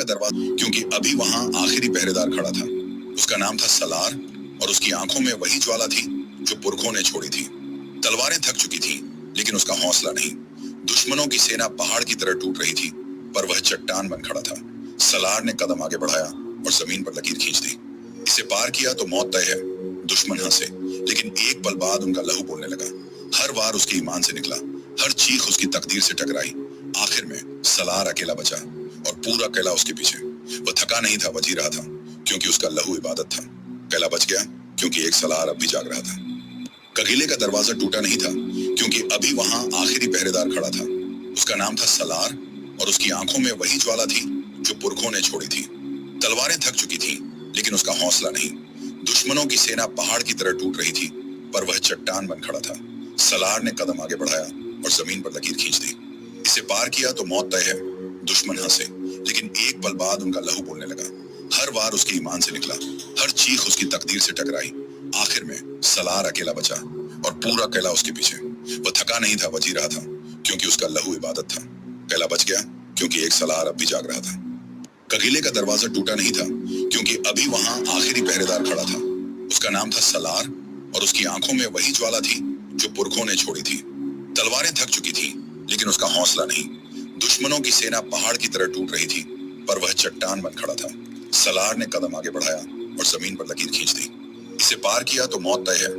का दरवाजा, क्योंकि अभी वहां आखिरी पहरेदार खड़ा था। उसका नाम था सलार और उसकी आंखों में वही ज्वाला थी जो पुरखों ने छोड़ी थी। तलवारें थक चुकी थी, लेकिन उसका हौसला नहीं। दुश्मनों की सेना पहाड़ की तरह टूट रही थी, पर वह चट्टान बन खड़ा था। सलार ने कदम आगे बढ़ाया और जमीन पर लकीर खींच दी। इसे पार किया तो मौत तय है। दुश्मन हंसे, लेकिन एक पल बाद उनका लहू बोलने लगा। हर वार उसके ईमान से निकला, हर चीख उसकी तकदीर से टकराई। आखिर में सलार अकेला बचा और पूरा किला उसके पीछे। वह थका नहीं था, बची रहा था, क्योंकि उसका लहू इबादत था। किला बच गया, क्योंकि एक सलार अब भी जाग रहा था। कबीले का दरवाजा टूटा नहीं था, क्योंकि अभी वहां आखिरी पहरेदार खड़ा था। उसका नाम था सलार और उसकी आंखों में वही ज्वाला थी जो पुरखों ने छोड़ी थी। तलवारें थक चुकी थी, लेकिन उसका हौसला नहीं। दुश्मनों की सेना पहाड़ की तरह टूट रही थी, पर वह चट्टान बन खड़ा था। सलार ने कदम आगे बढ़ाया और जमीन पर लकीर खींच दी। इसे पार किया तो मौत तय है। दुश्मन हंसे, लेकिन एक पल बाद उनका लहू बोलने लगा। हर वार उसके ईमान से निकला, हर चीख उसकी तकदीर से टकराई। आखिर में सलार अकेला बचा और पूरा किला उसके पीछे। वह थका नहीं था, बची रहा था, क्योंकि उसका लहू इबादत था। किला बच गया, क्योंकि एक सलार अब भी जाग रहा था। कबीले का दरवाजा टूटा नहीं था, क्योंकि अभी वहां आखिरी पहरेदार खड़ा था। उसका नाम था सलार और उसकी आंखों में वही ज्वाला थी जो पुरखों ने छोड़ी थी। तलवारें थक चुकी थी, लेकिन उसका हौसला नहीं। दुश्मनों की सेना पहाड़ की तरह टूट रही थी, पर वह चट्टान बन खड़ा था। सलार ने कदम आगे बढ़ाया और जमीन पर लकीर खींच दी। इसे पार किया तो मौत तय है।